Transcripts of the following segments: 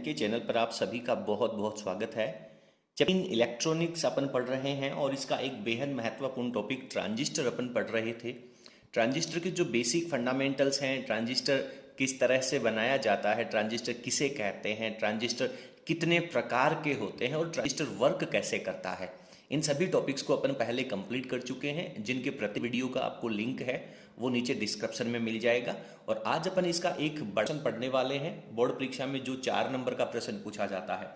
के चैनल पर आप सभी का बहुत बहुत स्वागत है। जब इन इलेक्ट्रॉनिक्स अपन पढ़ रहे हैं और इसका एक बेहद महत्वपूर्ण टॉपिक ट्रांजिस्टर अपन पढ़ रहे थे। ट्रांजिस्टर के जो बेसिक फंडामेंटल्स हैं, ट्रांजिस्टर किस तरह से बनाया जाता है, ट्रांजिस्टर किसे कहते हैं, ट्रांजिस्टर कितने प्रकार के होते हैं और ट्रांजिस्टर वर्क कैसे करता है, इन सभी टॉपिक्स को अपन पहले कंप्लीट कर चुके हैं, जिनके प्रति वीडियो का आपको लिंक है वो नीचे डिस्क्रिप्शन में मिल जाएगा। और आज अपन इसका एक प्रश्न पढ़ने वाले हैं। बोर्ड परीक्षा में जो 4 नंबर का प्रश्न पूछा जाता है,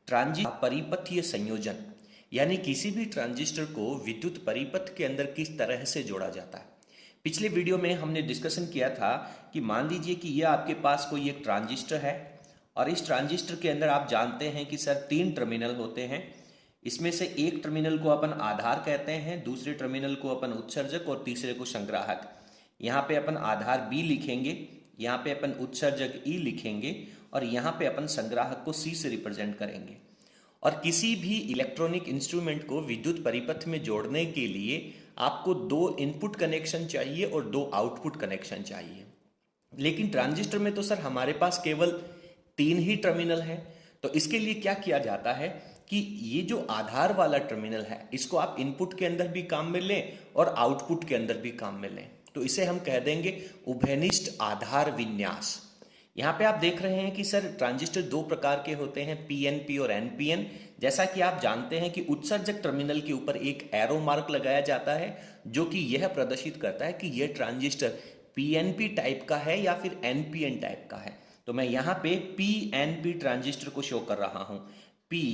ट्रांजिस्टर परिपथीय संयोजन, यानी किसी भी ट्रांजिस्टर को विद्युत परिपथ के अंदर किस तरह से जोड़ा जाता है। पिछले वीडियो में हमने डिस्कशन किया था कि मान लीजिए कि यह आपके पास कोई एक ट्रांजिस्टर है और इस ट्रांजिस्टर के अंदर आप जानते हैं कि सर 3 टर्मिनल होते हैं। इसमें से एक टर्मिनल को अपन आधार कहते हैं, दूसरे टर्मिनल को अपन उत्सर्जक और तीसरे को संग्राहक। यहाँ पे अपन आधार B लिखेंगे, यहाँ पे अपन उत्सर्जक E लिखेंगे और यहाँ पे अपन संग्राहक को C से रिप्रेजेंट करेंगे। और किसी भी इलेक्ट्रॉनिक इंस्ट्रूमेंट को विद्युत परिपथ में जोड़ने के लिए आपको 2 इनपुट कनेक्शन चाहिए और 2 आउटपुट कनेक्शन चाहिए। लेकिन ट्रांजिस्टर में तो सर हमारे पास केवल 3 ही टर्मिनल है। तो इसके लिए क्या किया जाता है कि ये जो आधार वाला टर्मिनल है इसको आप इनपुट के अंदर भी काम में लें और आउटपुट के अंदर भी काम में लें। तो इसे हम कह देंगे उभयनिष्ठ आधार विन्यास। यहाँ पे आप देख रहे हैं कि सर ट्रांजिस्टर 2 प्रकार के होते हैं, पीएनपी और एनपीएन। जैसा कि आप जानते हैं कि उत्सर्जक टर्मिनल के ऊपर एक एरो मार्क लगाया जाता है जो कि यह प्रदर्शित करता है कि यह ट्रांजिस्टर पीएनपी टाइप का है या फिर एनपीएन टाइप का है। तो मैं यहाँ पे पीएनपी ट्रांजिस्टर को शो कर रहा हूँ, P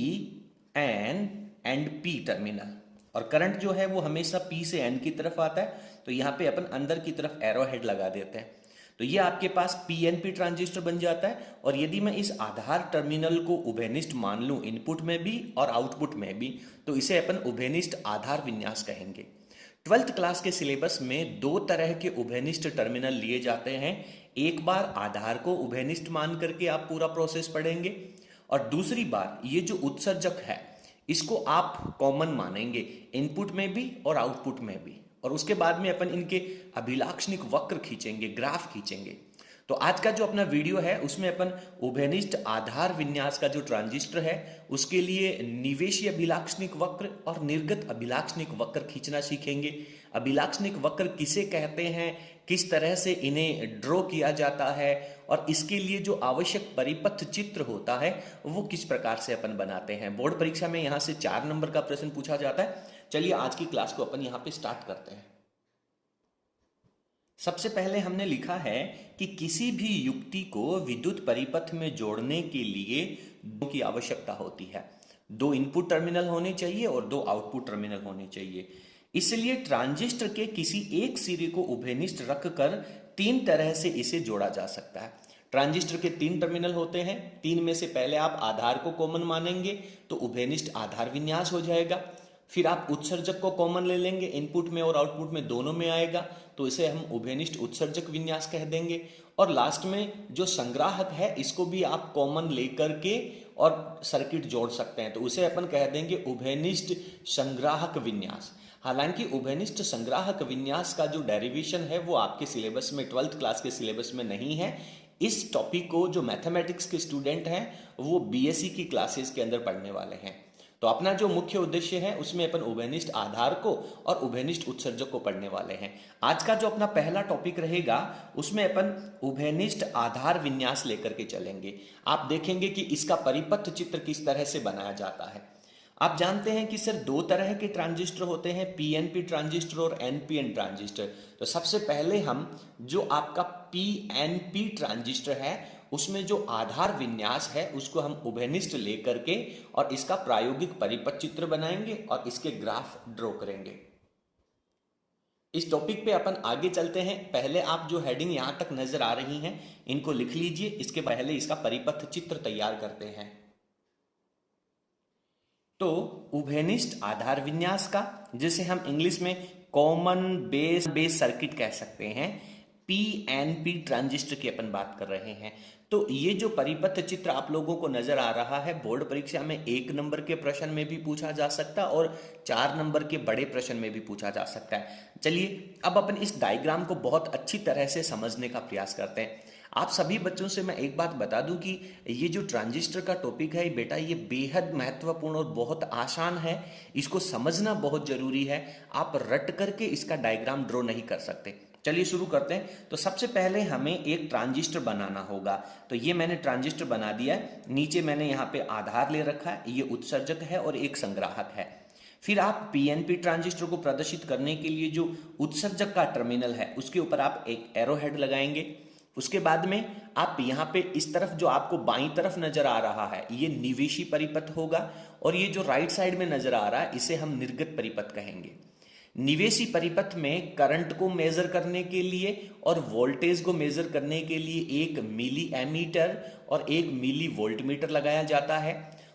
N and P terminal, और करंट जो है वो हमेशा पी से एन की तरफ आता है। तो यहाँ पे अपन अंदर की तरफ एरो हेड लगा देते हैं। तो ये आपके पास पीएनपी ट्रांजिस्टर बन जाता है। और यदि मैं इस आधार टर्मिनल को उभयनिष्ठ मान लूँ इनपुट में भी और आउटपुट में भी, तो इसे अपन उभयनिष्ठ आधार विन्यास कहेंगे। 12th क्लास के सिलेबस में 2 तरह के उभयनिष्ठ टर्मिनल लिए जाते हैं। एक बार आधार को उभयनिष्ठ मान करके आप पूरा प्रोसेस पढ़ेंगे और दूसरी बार ये जो उत्सर्जक है इसको आप कॉमन मानेंगे इनपुट में भी और आउटपुट में भी। और उसके बाद में अपन इनके अभिलाक्षणिक वक्र खींचेंगे, ग्राफ खींचेंगे। तो आज का जो अपना वीडियो है उसमें अपन उभयनिष्ठ आधार विन्यास का जो ट्रांजिस्टर है उसके लिए निवेशी अभिलाक्षणिक वक्र और निर्गत अभिलाक्षणिक वक्र खींचना सीखेंगे। अभिलाक्षणिक वक्र किसे कहते हैं, किस तरह से इन्हें ड्रॉ किया जाता है और इसके लिए जो आवश्यक परिपथ चित्र होता है वो किस प्रकार से अपन बनाते हैं। बोर्ड परीक्षा में यहाँ से 4 नंबर का प्रश्न पूछा जाता है। चलिए आज की क्लास को अपन यहाँ पे स्टार्ट करते हैं। सबसे पहले हमने लिखा है कि किसी भी युक्ति को विद्युत परिपथ में जोड़ने के लिए 2 की आवश्यकता होती है। 2 इनपुट टर्मिनल होने चाहिए और 2 आउटपुट टर्मिनल होने चाहिए। इसलिए ट्रांजिस्टर के किसी एक सिरे को उभयनिष्ठ रखकर 3 तरह से इसे जोड़ा जा सकता है। ट्रांजिस्टर के 3 टर्मिनल होते हैं, 3 में से पहले आप आधार को कॉमन मानेंगे तो उभयनिष्ठ आधार विन्यास हो जाएगा। फिर आप उत्सर्जक को कॉमन ले लेंगे, इनपुट में और आउटपुट में दोनों में आएगा, तो इसे हम उभयनिष्ठ उत्सर्जक विन्यास कह देंगे। और लास्ट में जो संग्राहक है इसको भी आप कॉमन लेकर के और सर्किट जोड़ सकते हैं, तो उसे अपन कह देंगे उभयनिष्ठ संग्राहक विन्यास। हालांकि उभयनिष्ठ संग्राहक विन्यास का जो डेरिवेशन है वो आपके सिलेबस में 12th क्लास के सिलेबस में नहीं है। इस टॉपिक को जो मैथमेटिक्स के स्टूडेंट हैं वो बीएससी की क्लासेस के अंदर पढ़ने वाले हैं। तो अपना जो मुख्य उद्देश्य है उसमें अपन उभयनिष्ठ आधार को और उभयनिष्ठ उत्सर्जक को पढ़ने वाले हैं। आज का जो अपना पहला टॉपिक रहेगा उसमें अपन उभयनिष्ठ आधार विन्यास लेकर के चलेंगे। आप देखेंगे कि इसका परिपथ चित्र किस तरह से बनाया जाता है। आप जानते हैं कि सर 2 तरह के ट्रांजिस्टर होते हैं, पीएनपी ट्रांजिस्टर और एनपीएन ट्रांजिस्टर। तो सबसे पहले हम जो आपका पीएनपी ट्रांजिस्टर है उसमें जो आधार विन्यास है उसको हम उभयनिष्ठ लेकर के और इसका प्रायोगिक परिपथ चित्र बनाएंगे और इसके ग्राफ ड्रॉ करेंगे। इस टॉपिक पे अपन आगे चलते हैं। पहले आप जो हेडिंग यहां तक नजर आ रही हैं इनको लिख लीजिए, इसके पहले इसका परिपथ चित्र तैयार करते हैं। तो उभयनिष्ठ आधार विन्यास का, जिसे हम इंग्लिश में कॉमन बेस सर्किट कह सकते हैं, पीएनपी ट्रांजिस्टर की अपन बात कर रहे हैं। तो ये जो परिपथ चित्र आप लोगों को नजर आ रहा है बोर्ड परीक्षा में 1 नंबर के प्रश्न में भी पूछा जा सकता है और 4 नंबर के बड़े प्रश्न में भी पूछा जा सकता है। चलिए अब अपन इस डायग्राम को बहुत अच्छी तरह से समझने का प्रयास करते हैं। आप सभी बच्चों से मैं एक बात बता दूं कि ये जो ट्रांजिस्टर का टॉपिक है बेटा, ये बेहद महत्वपूर्ण और बहुत आसान है। इसको समझना बहुत जरूरी है। आप रट करके इसका डायग्राम ड्रॉ नहीं कर सकते। चलिए शुरू करते हैं। तो सबसे पहले हमें एक ट्रांजिस्टर बनाना होगा। तो ये मैंने ट्रांजिस्टर बना दिया है। नीचे मैंने यहाँ पे आधार ले रखा है, ये उत्सर्जक है और एक संग्राहक है। फिर आप पीएनपी ट्रांजिस्टर को प्रदर्शित करने के लिए जो उत्सर्जक का टर्मिनल है उसके ऊपर आप एक एरो हेड लगाएंगे। उसके बाद में आप यहाँ पे इस तरफ जो आपको बाईं तरफ नजर आ रहा है ये निवेशी परिपथ होगा, और ये जो राइट साइड में नजर आ रहा है इसे हम निर्गत परिपथ कहेंगे। निवेशी परिपथ में करंट को मेजर करने के लिए और वोल्टेज को मेजर करने के लिए एक मिली एमीटर और एक मिली वोल्टमीटर लगाया जाता है,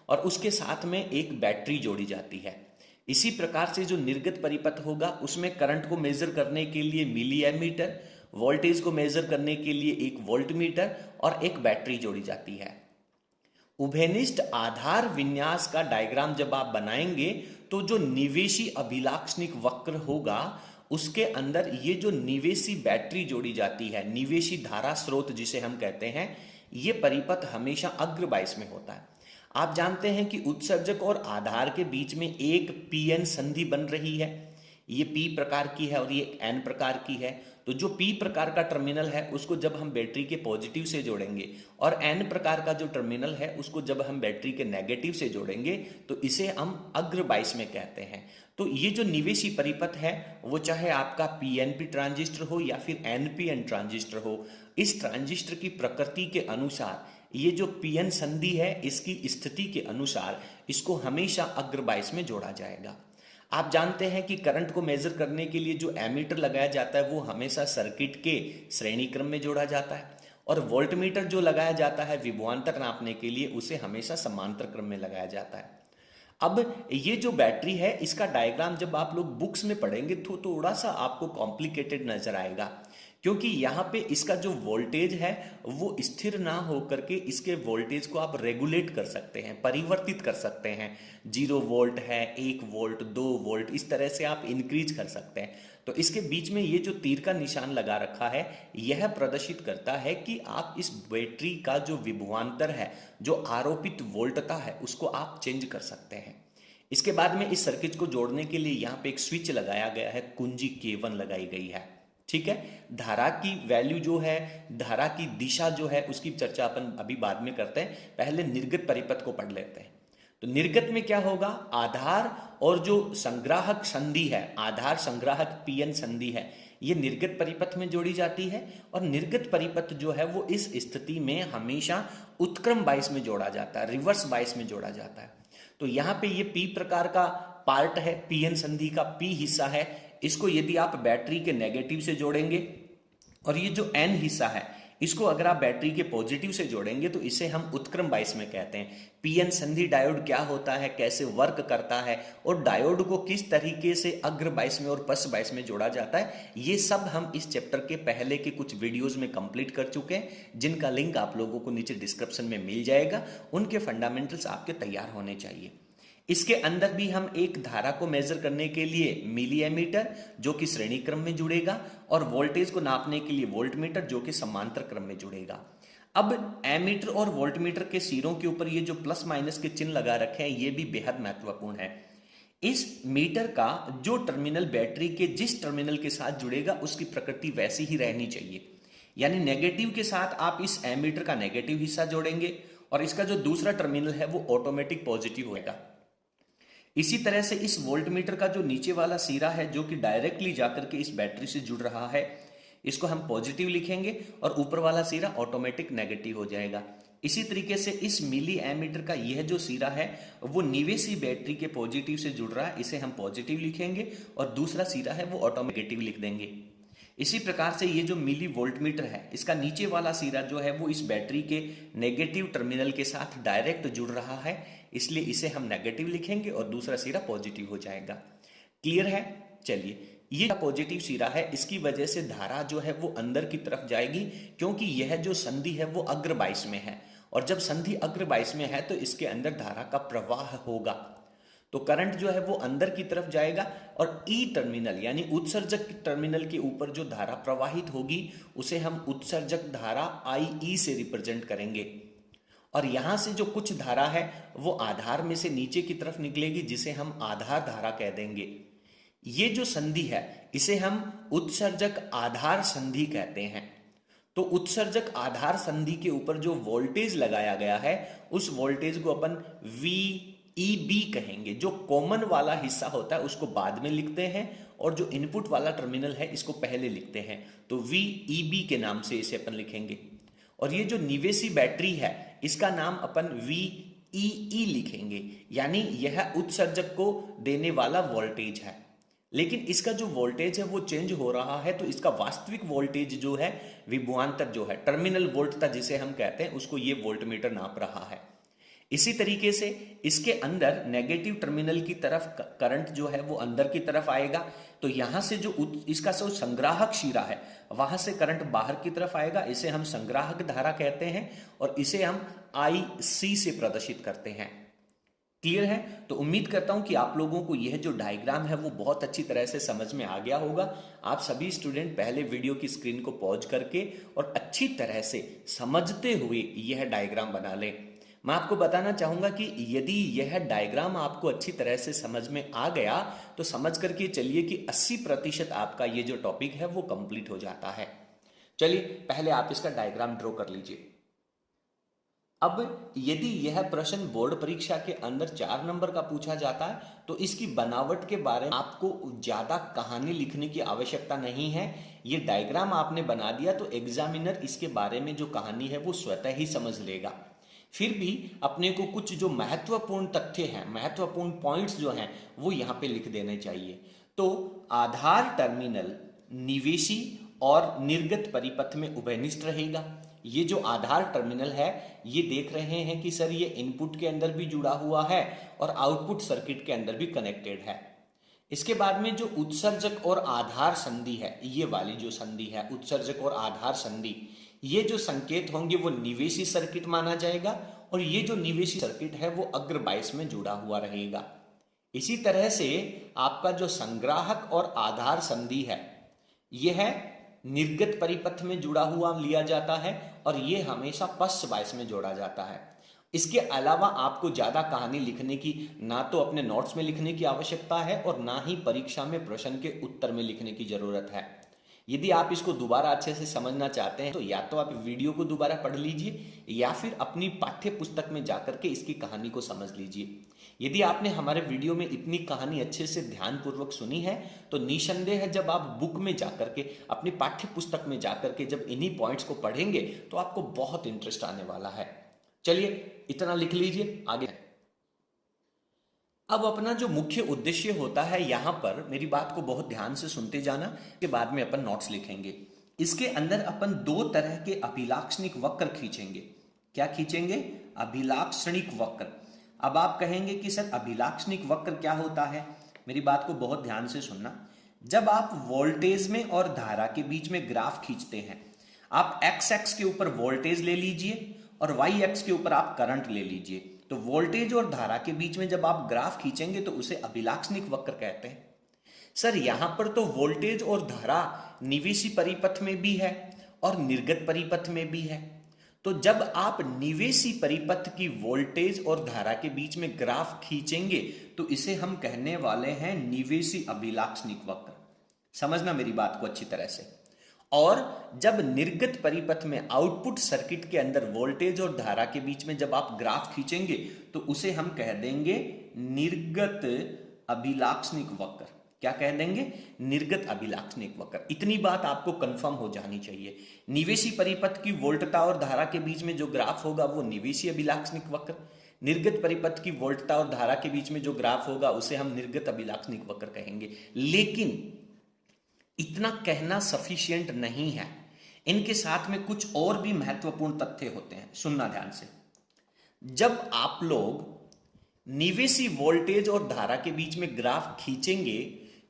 और उसके साथ में एक बैटरी जोड़ी जाती है। इसी प्रकार से जो निर्गत परिपथ होगा उसमें करंट को मेजर करने के लिए मिली एमीटर, वोल्टेज को मेजर करने के लिए एक वोल्टमीटर और एक बैटरी जोड़ी जाती है। उभयनिष्ठ आधार विन्यास का डायग्राम जब आप बनाएंगे तो जो निवेशी अभिलाक्षणिक वक्र होगा उसके अंदर ये जो निवेशी बैटरी जोड़ी जाती है, निवेशी धारा स्रोत जिसे हम कहते हैं, ये परिपथ हमेशा अग्र बाइस में होता है। आप जानते हैं कि उत्सर्जक और आधार के बीच में एक पीएन संधि बन रही है। ये पी प्रकार की है और ये एन प्रकार की है। तो जो पी प्रकार का टर्मिनल है उसको जब हम बैटरी के पॉजिटिव से जोड़ेंगे और एन प्रकार का जो टर्मिनल है उसको जब हम बैटरी के नेगेटिव से जोड़ेंगे तो इसे हम अग्र बाइस में कहते हैं। तो ये जो निवेशी परिपथ है वो चाहे आपका पीएनपी ट्रांजिस्टर हो या फिर एनपीएन ट्रांजिस्टर हो, इस ट्रांजिस्टर की प्रकृति के अनुसार ये जो पीएन संधि है इसकी स्थिति के अनुसार इसको हमेशा अग्र बाइस में जोड़ा जाएगा। आप जानते हैं कि करंट को मेजर करने के लिए जो एमीटर लगाया जाता है वो हमेशा सर्किट के श्रेणी क्रम में जोड़ा जाता है, और वोल्टमीटर जो लगाया जाता है विभवांतर नापने के लिए उसे हमेशा समांतर क्रम में लगाया जाता है। अब ये जो बैटरी है इसका डायग्राम जब आप लोग बुक्स में पढ़ेंगे तो थोड़ा सा आपको कॉम्प्लिकेटेड नजर आएगा, क्योंकि यहाँ पे इसका जो वोल्टेज है वो स्थिर ना होकर के इसके वोल्टेज को आप रेगुलेट कर सकते हैं, परिवर्तित कर सकते हैं। 0 वोल्ट है, 1 वोल्ट, 2 वोल्ट, इस तरह से आप इंक्रीज कर सकते हैं। तो इसके बीच में ये जो तीर का निशान लगा रखा है यह प्रदर्शित करता है कि आप इस बैटरी का जो विभवांतर है, जो आरोपित वोल्टता है, उसको आप चेंज कर सकते हैं। इसके बाद में इस सर्किट को जोड़ने के लिए यहाँ पे एक स्विच लगाया गया है, कुंजी K1 लगाई गई है। ठीक है, धारा की वैल्यू जो है, धारा की दिशा जो है उसकी चर्चा अपन अभी बाद में करते हैं। पहले निर्गत परिपथ को पढ़ लेते हैं। तो निर्गत में क्या होगा, आधार और जो संग्राहक संधि है, आधार संग्राहक पीएन संधि है, ये निर्गत परिपथ में जोड़ी जाती है, और निर्गत परिपथ जो है वो इस स्थिति में हमेशा उत्क्रम बाइस में जोड़ा जाता है, रिवर्स बाइस में जोड़ा जाता है। तो यहाँ पे ये पी प्रकार का पार्ट है, पीएन संधि का पी हिस्सा है, इसको यदि आप बैटरी के नेगेटिव से जोड़ेंगे, और ये जो एन हिस्सा है इसको अगर आप बैटरी के पॉजिटिव से जोड़ेंगे तो इसे हम उत्क्रम बाइस में कहते हैं। पीएन संधि डायोड क्या होता है, कैसे वर्क करता है, और डायोड को किस तरीके से अग्र बाइस में और पश्च बाइस में जोड़ा जाता है, ये सब हम इस चैप्टर के पहले के कुछ वीडियोस में कंप्लीट कर चुके हैं, जिनका लिंक आप लोगों को नीचे डिस्क्रिप्शन में मिल जाएगा। उनके फंडामेंटल्स आपके तैयार होने चाहिए। इसके अंदर भी हम एक धारा को मेजर करने के लिए मिली एमीटर जो कि श्रेणी क्रम में जुड़ेगा, और वोल्टेज को नापने के लिए वोल्टमीटर जो कि समांतर क्रम में जुड़ेगा। अब एमीटर और वोल्टमीटर के सिरों के ऊपर ये जो प्लस माइनस के चिन्ह लगा रखे हैं ये भी बेहद महत्वपूर्ण है। इस मीटर का जो टर्मिनल बैटरी के जिस टर्मिनल के साथ जुड़ेगा उसकी प्रकृति वैसी ही रहनी चाहिए, यानी नेगेटिव के साथ आप इस एमीटर का नेगेटिव हिस्सा जोड़ेंगे और इसका जो दूसरा टर्मिनल है वो ऑटोमेटिक पॉजिटिव होगा। इसी तरह से इस वोल्टमीटर का जो नीचे वाला सिरा है जो कि डायरेक्टली जाकर के इस बैटरी से जुड़ रहा है, इसको हम पॉजिटिव लिखेंगे और ऊपर वाला सिरा ऑटोमेटिक नेगेटिव हो जाएगा। इसी तरीके से इस मिली एमीटर का यह जो सिरा है वो निवेशी बैटरी के पॉजिटिव से जुड़ रहा है, इसे हम पॉजिटिव लिखेंगे, और दूसरा सिरा है वो ऑटोमेटिव लिख देंगे। इसी प्रकार से ये जो मिली वोल्टमीटर है इसका नीचे वाला सिरा जो है वो इस बैटरी के नेगेटिव टर्मिनल के साथ डायरेक्ट जुड़ रहा है, इसलिए इसे हम नेगेटिव लिखेंगे और दूसरा सिरा पॉजिटिव हो जाएगा। क्लियर है? चलिए, ये पॉजिटिव सिरा है, इसकी वजह से धारा जो है वो अंदर की तरफ जाएगी, क्योंकि यह जो संधि है वो अग्र बाइस में है, और जब संधि अग्र बाइस में है तो इसके अंदर धारा का प्रवाह होगा। तो करंट जो है वो अंदर की तरफ जाएगा और ई टर्मिनल यानी उत्सर्जक टर्मिनल के ऊपर जो धारा प्रवाहित होगी उसे हम उत्सर्जक धारा आई से रिप्रेजेंट करेंगे। और यहां से जो कुछ धारा है वो आधार में से नीचे की तरफ निकलेगी जिसे हम आधार धारा कह देंगे। ये जो संधि है इसे हम उत्सर्जक आधार संधि कहते हैं। तो उत्सर्जक आधार संधि के ऊपर जो वोल्टेज लगाया गया है उस वोल्टेज को अपन VEB कहेंगे। जो कॉमन वाला हिस्सा होता है उसको बाद में लिखते हैं और जो इनपुट वाला टर्मिनल है इसको पहले लिखते हैं, तो VEB के नाम से इसे अपन लिखेंगे। और ये जो निवेशी बैटरी है इसका नाम अपन VEE लिखेंगे, यानी यह उत्सर्जक को देने वाला वोल्टेज है। लेकिन इसका जो वोल्टेज है वो चेंज हो रहा है, तो इसका वास्तविक वोल्टेज जो है, विभवांतर जो है, टर्मिनल वोल्टता जिसे हम कहते हैं, उसको ये वोल्टमीटर नाप रहा है। इसी तरीके से इसके अंदर नेगेटिव टर्मिनल की तरफ करंट जो है वो अंदर की तरफ आएगा, तो यहां से जो इसका जो संग्राहक शिरा है वहां से करंट बाहर की तरफ आएगा, इसे हम संग्राहक धारा कहते हैं और इसे हम IC से प्रदर्शित करते हैं। क्लियर है? तो उम्मीद करता हूं कि आप लोगों को यह जो डायग्राम है वो बहुत अच्छी तरह से समझ में आ गया होगा। आप सभी स्टूडेंट पहले वीडियो की स्क्रीन को पॉज करके और अच्छी तरह से समझते हुए यह डायग्राम बना लें। मैं आपको बताना चाहूंगा कि यदि यह डायग्राम आपको अच्छी तरह से समझ में आ गया तो समझ करके चलिए कि 80% आपका ये जो टॉपिक है वो कंप्लीट हो जाता है। चलिए पहले आप इसका डायग्राम ड्रॉ कर लीजिए। अब यदि यह प्रश्न बोर्ड परीक्षा के अंदर 4 नंबर का पूछा जाता है तो इसकी बनावट के बारे में आपको ज्यादा कहानी लिखने की आवश्यकता नहीं है। ये डायग्राम आपने बना दिया तो एग्जामिनर इसके बारे में जो कहानी है वो स्वतः ही समझ लेगा। फिर भी अपने को कुछ जो महत्वपूर्ण तथ्य हैं, महत्वपूर्ण पॉइंट्स जो हैं वो यहाँ पे लिख देने चाहिए। तो आधार टर्मिनल निवेशी और निर्गत परिपथ में उभयनिष्ठ रहेगा। ये जो आधार टर्मिनल है ये देख रहे हैं कि सर ये इनपुट के अंदर भी जुड़ा हुआ है और आउटपुट सर्किट के अंदर भी कनेक्टेड है। इसके बाद में जो उत्सर्जक और आधार संधि है, ये वाली जो संधि है उत्सर्जक और आधार संधि, ये जो संकेत होंगे वो निवेशी सर्किट माना जाएगा और ये जो निवेशी सर्किट है वो अग्र 22 में जुड़ा हुआ रहेगा। इसी तरह से आपका जो संग्राहक और आधार संधि है यह निर्गत परिपथ में जुड़ा हुआ लिया जाता है और ये हमेशा पश्च 22 में जोड़ा जाता है। इसके अलावा आपको ज्यादा कहानी लिखने की ना तो अपने नोट्स में लिखने की आवश्यकता है और ना ही परीक्षा में प्रश्न के उत्तर में लिखने की जरूरत है। यदि आप इसको दोबारा अच्छे से समझना चाहते हैं तो या तो आप वीडियो को दोबारा पढ़ लीजिए या फिर अपनी पाठ्य पुस्तक में जाकर के इसकी कहानी को समझ लीजिए। यदि आपने हमारे वीडियो में इतनी कहानी अच्छे से ध्यानपूर्वक सुनी है तो निसंदेह है जब आप बुक में जाकर के अपनी पाठ्य पुस्तक में जाकर के जब इन्हीं पॉइंट्स को पढ़ेंगे तो आपको बहुत इंटरेस्ट आने वाला है। चलिए इतना लिख लीजिए, आगे। अब अपना जो मुख्य उद्देश्य होता है, यहां पर मेरी बात को बहुत ध्यान से सुनते जाना, के बाद में अपन नोट्स लिखेंगे। इसके अंदर अपन 2 तरह के अभिलाक्षणिक वक्र खींचेंगे। क्या खींचेंगे? अभिलाक्षणिक वक्र। अब आप कहेंगे कि सर अभिलाक्षणिक वक्र क्या होता है? मेरी बात को बहुत ध्यान से सुनना। जब आप वोल्टेज में और धारा के बीच में ग्राफ खींचते हैं, आप एक्स एक्स के ऊपर वोल्टेज ले लीजिए और वाई एक्स के ऊपर आप करंट ले लीजिए। तो वोल्टेज और धारा के बीच में जब आप ग्राफ खींचेंगे तो उसे अभिलाक्षणिक वक्र कहते हैं। सर यहां पर तो वोल्टेज और धारा निवेशी परिपथ में भी है और निर्गत परिपथ में भी है। तो जब आप निवेशी परिपथ की वोल्टेज और धारा के बीच में ग्राफ खींचेंगे तो इसे हम कहने वाले हैं निवेशी अभिलाक्षणिक वक्र। समझना मेरी बात को अच्छी तरह से। और जब निर्गत परिपथ में आउटपुट सर्किट के अंदर वोल्टेज और धारा के बीच में जब आप ग्राफ खींचेंगे तो उसे हम कह देंगे निर्गत अभिलाक्षणिक वक्र। क्या कह देंगे? निर्गत अभिलाक्षणिक वक्र। इतनी बात आपको कंफर्म हो जानी चाहिए। निवेशी परिपथ की वोल्टता और धारा के बीच में जो ग्राफ होगा वो निवेशी अभिलाक्षणिक वक्र, निर्गत परिपथ की वोल्टता और धारा के बीच में जो ग्राफ होगा उसे हम निर्गत अभिलाक्षणिक वक्र कहेंगे। लेकिन इतना कहना सफिशिएंट नहीं है, इनके साथ में कुछ और भी महत्वपूर्ण तथ्य होते हैं। सुनना ध्यान से। जब आप लोग निवेशी वोल्टेज और धारा के बीच में ग्राफ खींचेंगे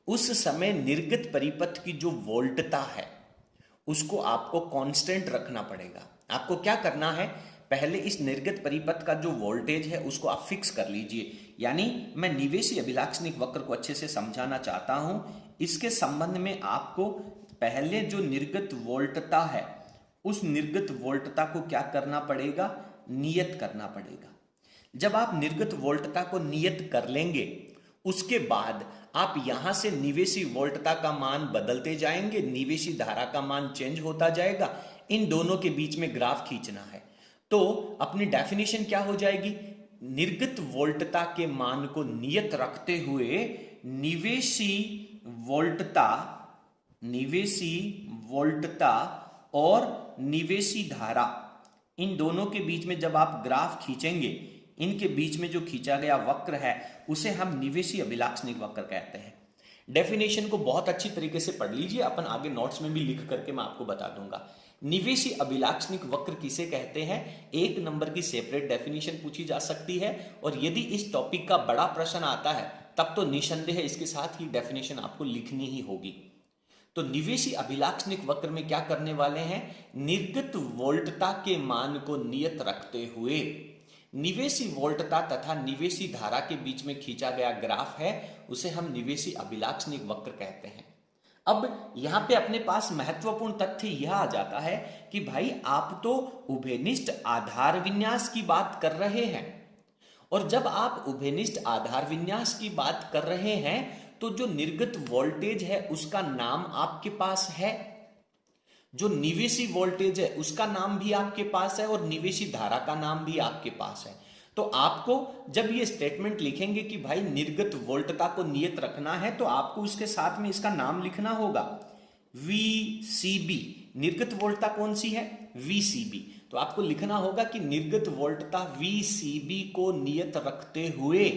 उस समय निर्गत परिपथ की जो वोल्टता है उसको आपको कांस्टेंट रखना पड़ेगा। आपको क्या करना है? पहले इस निर्गत परिपथ का जो वोल्टेज है उसको आप फिक्स कर लीजिए। यानी मैं निवेशी अभिलाक्षणिक वक्र को अच्छे से समझाना चाहता हूं। इसके संबंध में आपको पहले जो निर्गत वोल्टता है उस निर्गत वोल्टता को क्या करना पड़ेगा, नियत करना पड़ेगा। जब आप निर्गत वोल्टता को नियत कर लेंगे उसके बाद आप यहां से निवेशी वोल्टता का मान बदलते जाएंगे, निवेशी धारा का मान चेंज होता जाएगा। इन दोनों के बीच में ग्राफ खींचना है। तो अपनी डेफिनेशन क्या हो जाएगी, निर्गत वोल्टता के मान को नियत रखते हुए निवेशी वोल्टता और निवेशी धारा, इन दोनों के बीच में जब आप ग्राफ खींचेंगे, इनके बीच में जो खींचा गया वक्र है उसे हम निवेशी अभिलाक्षणिक वक्र कहते हैं। डेफिनेशन को बहुत अच्छी तरीके से पढ़ लीजिए, अपन आगे नोट्स में भी लिख करके मैं आपको बता दूंगा। निवेशी अभिलाक्षणिक वक्र किसे कहते हैं, 1 नंबर की सेपरेट डेफिनेशन पूछी जा सकती है, और यदि इस टॉपिक का बड़ा प्रश्न आता है तब तो निसंदेह इसके साथ ही डेफिनेशन आपको लिखनी ही होगी। तो निवेशी अभिलाक्षणिक वक्र में क्या करने वाले हैं, निर्गत वोल्टता के मान को नियत रखते हुए निवेशी वोल्टता तथा निवेशी धारा के बीच में खींचा गया ग्राफ है उसे हम निवेशी अभिलाक्षणिक वक्र कहते हैं। अब यहां पे अपने पास महत्वपूर्ण तथ्य यह आ जाता है कि भाई आप तो उभयनिष्ठ आधार विन्यास की बात कर रहे हैं, और जब आप उभयनिष्ठ आधार विन्यास की बात कर रहे हैं तो जो निर्गत वोल्टेज है उसका नाम आपके पास है, जो निवेशी वोल्टेज है उसका नाम भी आपके पास है, और निवेशी धारा का नाम भी आपके पास है। तो आपको जब ये स्टेटमेंट लिखेंगे कि भाई निर्गत वोल्टता को नियत रखना है तो आपको उसके साथ में इसका नाम लिखना होगा, VCB। निर्गत वोल्टता कौन सी है, VCB। तो आपको लिखना होगा कि निर्गत वोल्टता VCB को नियत रखते हुए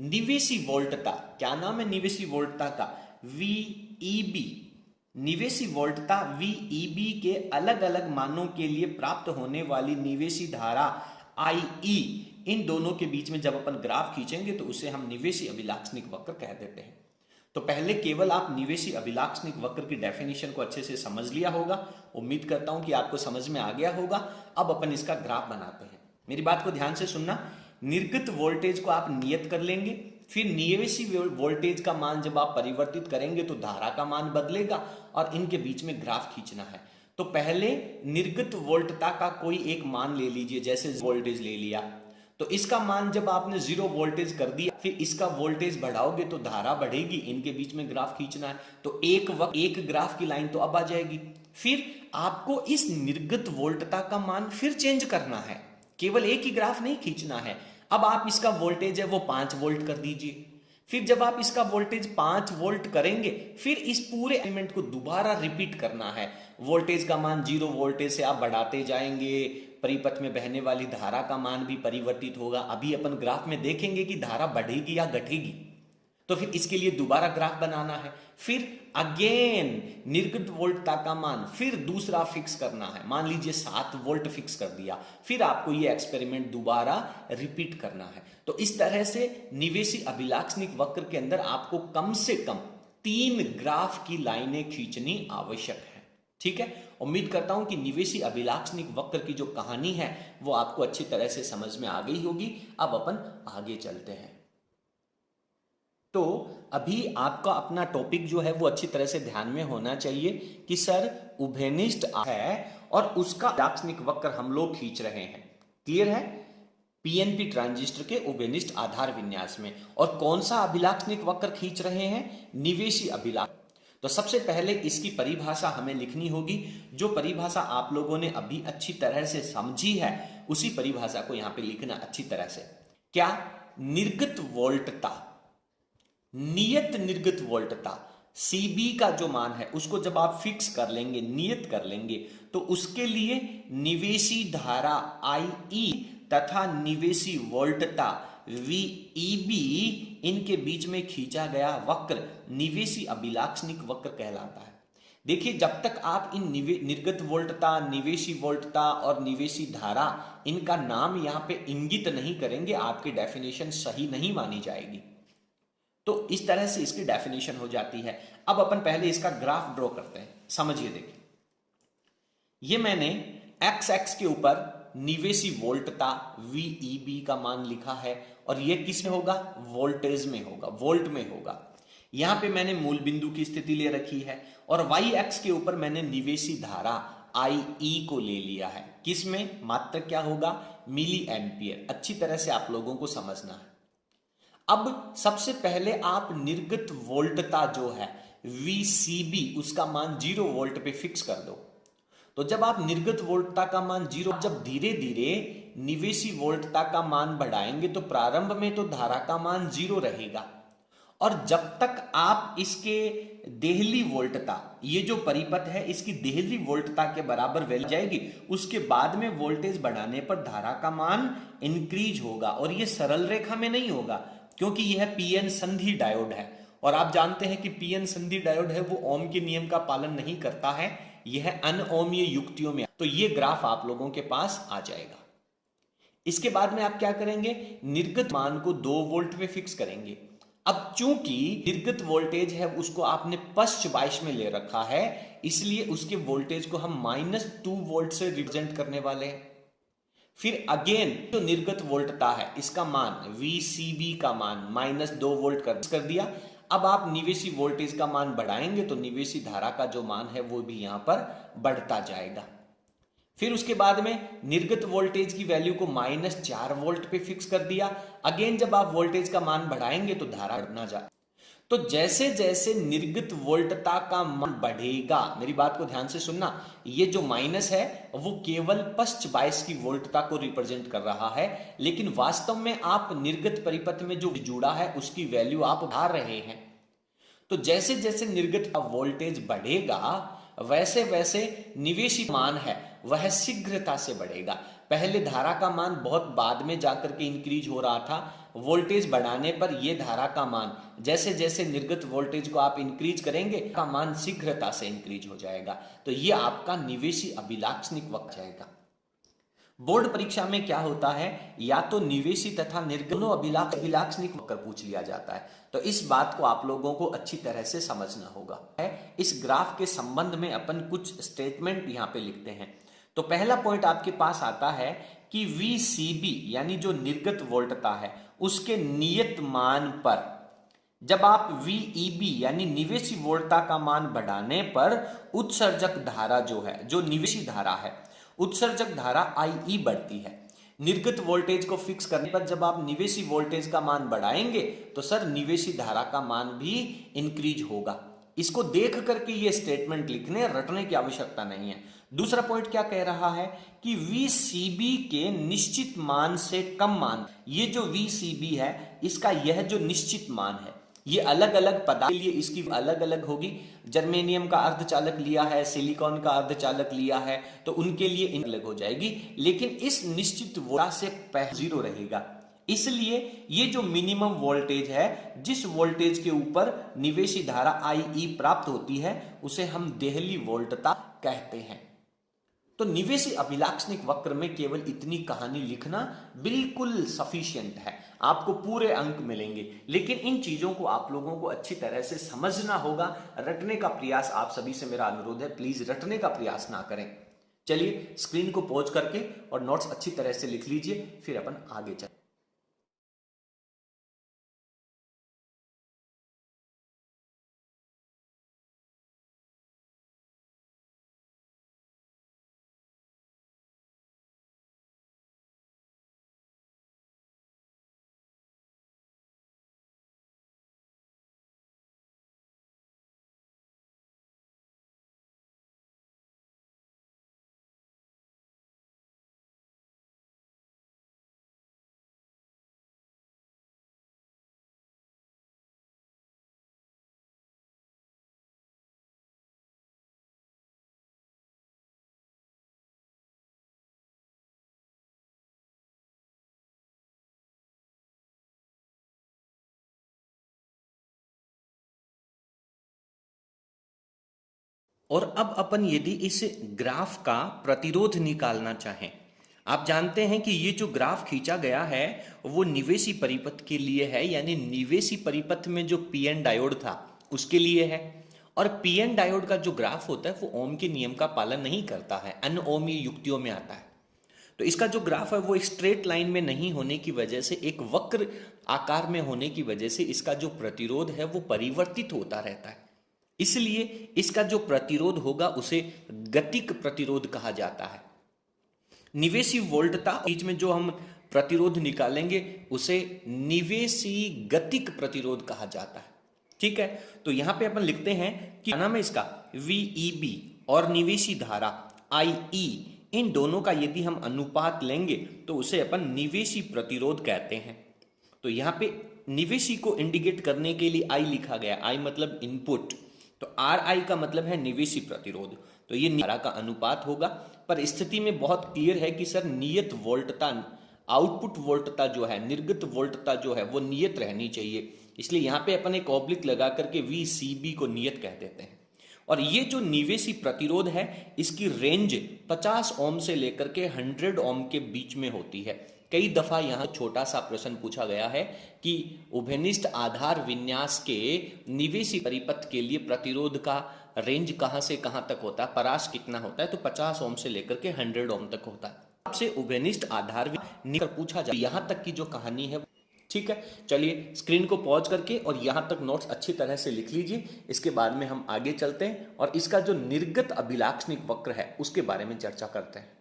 निवेशी वोल्टता, क्या नाम है निवेशी वोल्टता का, VEB। निवेशी वोल्टता VEB के अलग अलग मानों के लिए प्राप्त होने वाली निवेशी धारा IE, इन दोनों के बीच में जब अपन ग्राफ खींचेंगे तो उसे हम निवेशी अभिलाक्षणिक वक्र कह देते हैं। तो पहले केवल आप निवेशी अभिलाक्षणिक वक्र की डेफिनेशन को अच्छे से समझ लिया होगा। उम्मीद करता हूं कि आपको समझ में आ गया होगा। अब अपन इसका ग्राफ बनाते हैं। मेरी बात को ध्यान से सुनना। निर्गत वोल्टेज को आप नियत कर लेंगे, फिर निवेशी वोल्टेज का मान जब आप परिवर्तित करेंगे तो धारा का मान बदलेगा, और इनके बीच में ग्राफ खींचना है। तो पहले निर्गत वोल्टता का कोई एक मान ले लीजिए, जैसे वोल्टेज ले लिया, तो इसका मान जब आपने 0 वोल्टेज कर दिया, फिर इसका वोल्टेज बढ़ाओगे तो धारा बढ़ेगी, इनके बीच में ग्राफ खींचना है। तो एक ग्राफ की लाइन तो अब आ जाएगी। फिर आपको इस निर्गत वोल्टता का मान फिर चेंज करना है, केवल एक ही ग्राफ नहीं खींचना है। अब आप इसका वोल्टेज है वो 5 वोल्ट कर दीजिए। फिर जब आप इसका वोल्टेज 5 वोल्ट करेंगे, फिर इस पूरे एलिमेंट को दोबारा रिपीट करना है। वोल्टेज का मान 0 वोल्टेज से आप बढ़ाते जाएंगे, परिपथ में बहने वाली धारा का मान भी परिवर्तित होगा। अभी अपन ग्राफ में देखेंगे कि धारा बढ़ेगी या घटेगी। तो फिर इसके लिए दोबारा ग्राफ बनाना है, फिर अगेन निर्गत वोल्टता का मान फिर दूसरा फिक्स करना है। मान लीजिए 7 वोल्ट फिक्स कर दिया, फिर आपको ये एक्सपेरिमेंट दोबारा रिपीट करना है। तो इस तरह से निवेशी अभिलाक्षणिक वक्र के अंदर आपको कम से कम 3 ग्राफ की लाइनें खींचनी आवश्यक है। ठीक है, उम्मीद करता हूं कि निवेशी अभिलाक्षणिक वक्र की जो कहानी है वो आपको अच्छी तरह से समझ में आ गई होगी। अब अपन आगे चलते हैं। तो अभी आपका अपना टॉपिक जो है वो अच्छी तरह से ध्यान में होना चाहिए कि सर उभयनिष्ठ है और उसका अभिलाक्षणिक वक्र हम लोग खींच रहे हैं। क्लियर है? पीएनपी ट्रांजिस्टर के उभयनिष्ठ आधार विन्यास में। और कौन सा अभिलाक्षणिक वक्र खींच रहे हैं? निवेशी अभिलाक्षणिक। तो सबसे पहले इसकी परिभाषा हमें लिखनी होगी। जो परिभाषा आप लोगों ने अभी अच्छी तरह से समझी है उसी परिभाषा को यहां पे लिखना अच्छी तरह से। क्या? निर्गत वोल्टता, नियत निर्गत वोल्टता CB का जो मान है उसको जब आप फिक्स कर लेंगे, नियत कर लेंगे, तो उसके लिए निवेशी धारा IE तथा निवेशी वोल्टता VEB, इनके बीच में खींचा गया वक्र निवेशी अभिलाक्षणिक वक्र कहलाता है। देखिए, जब तक आप इन निर्गत वोल्टता, निवेशी वोल्टता और निवेशी धारा इनका नाम यहां पे इंगित नहीं करेंगे, आपकी डेफिनेशन सही नहीं मानी जाएगी। तो इस तरह से इसकी डेफिनेशन हो जाती है। अब अपन पहले इसका ग्राफ ड्रॉ करते हैं। समझिए, देखिए, ये मैंने x एक्स के ऊपर निवेशी वोल्टता VEB का मान लिखा है और यह किस में होगा, वोल्टेज में होगा, वोल्ट में होगा। यहां पे मैंने मूल बिंदु की स्थिति ले रखी है और y एक्स के ऊपर मैंने निवेशी धारा IE को ले लिया है, किसमें, मात्र क्या होगा, मिली एम्पियर। अच्छी तरह से आप लोगों को समझना है। अब सबसे पहले आप निर्गत वोल्टता जो है VCB उसका मान 0 वोल्ट पे फिक्स कर दो। तो जब आप निर्गत वोल्टता का मान 0, जब धीरे धीरे निवेशी वोल्टता का मान बढ़ाएंगे तो प्रारंभ में तो धारा का मान 0 रहेगा और जब तक आप इसके देहली वोल्टता, ये जो परिपथ है इसकी देहली वोल्टता के बराबर वैल्यू जाएगी, उसके बाद में वोल्टेज बढ़ाने पर धारा का मान इंक्रीज होगा और ये सरल रेखा में नहीं होगा क्योंकि यह पीएन संधि डायोड है और आप जानते हैं कि पीएन संधि डायोड है वो ओम के नियम का पालन नहीं करता है, यह अनओमीय युक्तियों में। तो ये ग्राफ आप लोगों के पास आ जाएगा। इसके बाद में आप क्या करेंगे, निर्गत मान को 2 वोल्ट पे फिक्स करेंगे। अब चूंकि निर्गत वोल्टेज है उसको आपने पश्च 22 में ले रखा है, इसलिए उसके वोल्टेज को हम -2 वोल्ट से रिप्रेजेंट करने वाले हैं। फिर अगेन जो निर्गत वोल्टता है इसका मान VCB का मान -2 वोल्ट कर दिया। अब आप निवेशी वोल्टेज का मान बढ़ाएंगे तो निवेशी धारा का जो मान है वो भी यहां पर बढ़ता जाएगा। फिर उसके बाद में निर्गत वोल्टेज की वैल्यू को -4 वोल्ट पे फिक्स कर दिया। अगेन जब आप वोल्टेज का मान बढ़ाएंगे तो धारा बढ़ना जाए। तो जैसे जैसे निर्गत वोल्टता का मान बढ़ेगा, मेरी बात को ध्यान से सुनना, ये जो माइनस है वो केवल पश्च 22 की वोल्टता को रिप्रेजेंट कर रहा है, लेकिन वास्तव में आप निर्गत परिपथ में जो जुड़ा है उसकी वैल्यू आप बढ़ा रहे हैं। तो जैसे जैसे निर्गत का वोल्टेज बढ़ेगा वैसे वैसे निवेशी मान है वह शीघ्रता से बढ़ेगा। पहले धारा का मान बहुत बाद में जाकर के इंक्रीज हो रहा था, वोल्टेज बढ़ाने पर यह धारा का मान जैसे जैसे निर्गत वोल्टेज को आप इंक्रीज करेंगे का मान शीघ्रता से इंक्रीज हो जाएगा। तो यह आपका निवेशी अभिलाक्षणिक वक्र जाएगा। बोर्ड परीक्षा में क्या होता है, या तो निवेशी तथा निर्गत अभिलाक्षणिक वक्र पूछ लिया जाता है। तो इस बात को आप लोगों को अच्छी तरह से समझना होगा। इस ग्राफ के संबंध में अपन कुछ स्टेटमेंट यहां पे लिखते हैं। तो पहला पॉइंट आपके पास आता है कि VCB यानी जो निर्गत वोल्टता है उसके नियत मान पर जब आप VEB यानी निवेशी वोल्टता का मान बढ़ाने पर उत्सर्जक धारा जो है, जो निवेशी धारा है, उत्सर्जक धारा IE बढ़ती है। निर्गत वोल्टेज को फिक्स करने पर जब आप निवेशी वोल्टेज का मान बढ़ाएंगे तो सर निवेशी धारा का मान भी इंक्रीज होगा। इसको देख करके ये स्टेटमेंट लिखने रटने की आवश्यकता नहीं है। दूसरा पॉइंट क्या कह रहा है कि VCB के निश्चित मान से कम मान, ये जो VCB है इसका यह जो निश्चित मान है ये अलग अलग पदार्थ के लिए इसकी अलग अलग होगी। जर्मेनियम का अर्धचालक लिया है, सिलिकॉन का अर्धचालक लिया है तो उनके लिए अलग हो जाएगी, लेकिन इस निश्चित वोल्टेज से पहले 0 रहेगा। इसलिए ये जो मिनिमम वोल्टेज है, जिस वोल्टेज के ऊपर निवेशी धारा IE प्राप्त होती है उसे हम देहली वोल्टता कहते हैं। तो निवेशी अभिलाक्षणिक वक्र में केवल इतनी कहानी लिखना बिल्कुल सफिशिएंट है, आपको पूरे अंक मिलेंगे। लेकिन इन चीजों को आप लोगों को अच्छी तरह से समझना होगा। रटने का प्रयास आप सभी से मेरा अनुरोध है, प्लीज रटने का प्रयास ना करें। चलिए स्क्रीन को पॉज करके और नोट्स अच्छी तरह से लिख लीजिए, फिर अपन आगे चलें। और अब अपन यदि इस ग्राफ का प्रतिरोध निकालना चाहें, आप जानते हैं कि ये जो ग्राफ खींचा गया है वो निवेशी परिपथ के लिए है, यानी निवेशी परिपथ में जो पीएन डायोड था उसके लिए है। और पीएन डायोड का जो ग्राफ होता है वो ओम के नियम का पालन नहीं करता है, अनओमीय युक्तियों में आता है। तो इसका जो ग्राफ है वो एक स्ट्रेट लाइन में नहीं होने की वजह से, एक वक्र आकार में होने की वजह से इसका जो प्रतिरोध है वो परिवर्तित होता रहता है। इसलिए इसका जो प्रतिरोध होगा उसे गतिक प्रतिरोध कहा जाता है। निवेशी वोल्टता, बीच में जो हम प्रतिरोध निकालेंगे उसे निवेशी गतिक प्रतिरोध कहा जाता है। ठीक है, तो यहां पे अपन लिखते हैं कि क्या नाम है इसका, VEB और निवेशी धारा IE, इन दोनों का यदि हम अनुपात लेंगे तो उसे अपन निवेशी प्रतिरोध कहते हैं। तो यहां पे निवेशी को इंडिकेट करने के लिए I लिखा गया, I मतलब इनपुट, तो RI का मतलब है निवेशी प्रतिरोध। तो ये धारा का अनुपात होगा, पर स्थिति में बहुत क्लियर है कि सर नियत वोल्टता, आउटपुट वोल्टता जो है, निर्गत वोल्टता जो है वो नियत रहनी चाहिए, इसलिए यहां पे अपन एक ऑब्लिक लगा करके VCB को नियत कह देते हैं। और ये जो निवेशी प्रतिरोध है इसकी रेंज 50 ओम से लेकर के 100 ओम के बीच में होती है। कई दफा यहाँ छोटा सा प्रश्न पूछा गया है कि उभयनिष्ठ आधार विन्यास के निवेशी परिपथ के लिए प्रतिरोध का रेंज कहां से कहां तक होता है, परास कितना होता है, तो 50 ओम से लेकर के 100 ओम तक होता है। आपसे उभयनिष्ठ आधार पूछा जाए, यहां तक की जो कहानी है। ठीक है, चलिए स्क्रीन को पॉज करके और यहां तक नोट्स अच्छी तरह से लिख लीजिए, इसके बाद में हम आगे चलते हैं और इसका जो निर्गत अभिलाक्षणिक वक्र है उसके बारे में चर्चा करते हैं।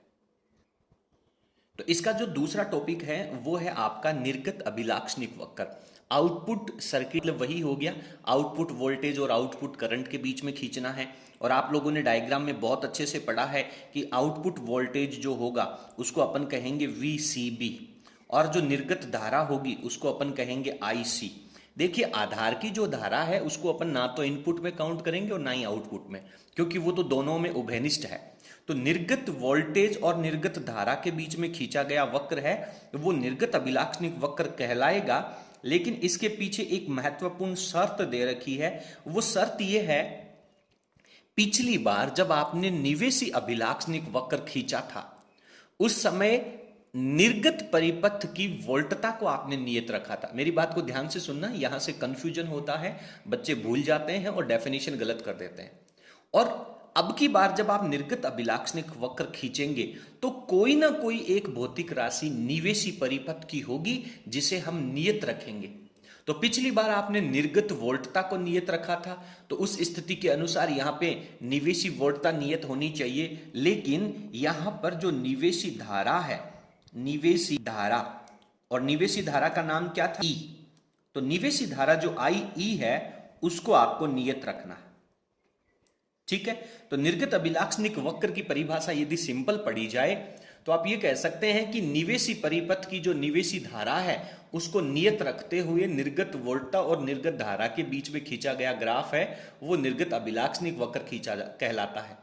तो इसका जो दूसरा टॉपिक है वो है आपका निर्गत अभिलाक्षणिक वक्र। आउटपुट सर्किट वही हो गया, आउटपुट वोल्टेज और आउटपुट करंट के बीच में खींचना है। और आप लोगों ने डायग्राम में बहुत अच्छे से पढ़ा है कि आउटपुट वोल्टेज जो होगा उसको अपन कहेंगे VCB और जो निर्गत धारा होगी उसको अपन कहेंगे IC। देखिए आधार की जो धारा है उसको अपन ना तो इनपुट में काउंट करेंगे और ना ही आउटपुट में, क्योंकि वो तो दोनों में उभयनिष्ठ है। तो निर्गत वोल्टेज और निर्गत धारा के बीच में खींचा गया वक्र है वो निर्गत अभिलाक्षणिक वक्र कहलाएगा। लेकिन इसके पीछे एक महत्वपूर्ण शर्त दे रखी है, वो शर्त ये है, पिछली बार जब आपने निवेशी अभिलाक्षणिक वक्र खींचा था उस समय निर्गत परिपथ की वोल्टता को आपने नियत रखा था। मेरी बात को ध्यान से सुनना, यहां से कंफ्यूजन होता है, बच्चे भूल जाते हैं और डेफिनेशन गलत कर देते हैं। और अब की बार जब आप निर्गत अभिलाक्षणिक वक्र खींचेंगे तो कोई ना कोई एक भौतिक राशि निवेशी परिपथ की होगी जिसे हम नियत रखेंगे। तो पिछली बार आपने निर्गत वोल्टता को नियत रखा था, तो उस स्थिति के अनुसार यहां पे निवेशी वोल्टता नियत होनी चाहिए। लेकिन यहां पर जो निवेशी धारा है, निवेशी धारा, और निवेशी धारा का नाम क्या था, E, तो निवेशी धारा जो IE है उसको आपको नियत रखना है। ठीक है, तो निर्गत अभिलाक्षणिक वक्र की परिभाषा यदि सिंपल पढ़ी जाए तो आप ये कह सकते हैं कि निवेशी परिपथ की जो निवेशी धारा है उसको नियत रखते हुए निर्गत वोल्टता और निर्गत धारा के बीच में खींचा गया ग्राफ है वो निर्गत अभिलाक्षणिक वक्र कहलाता है।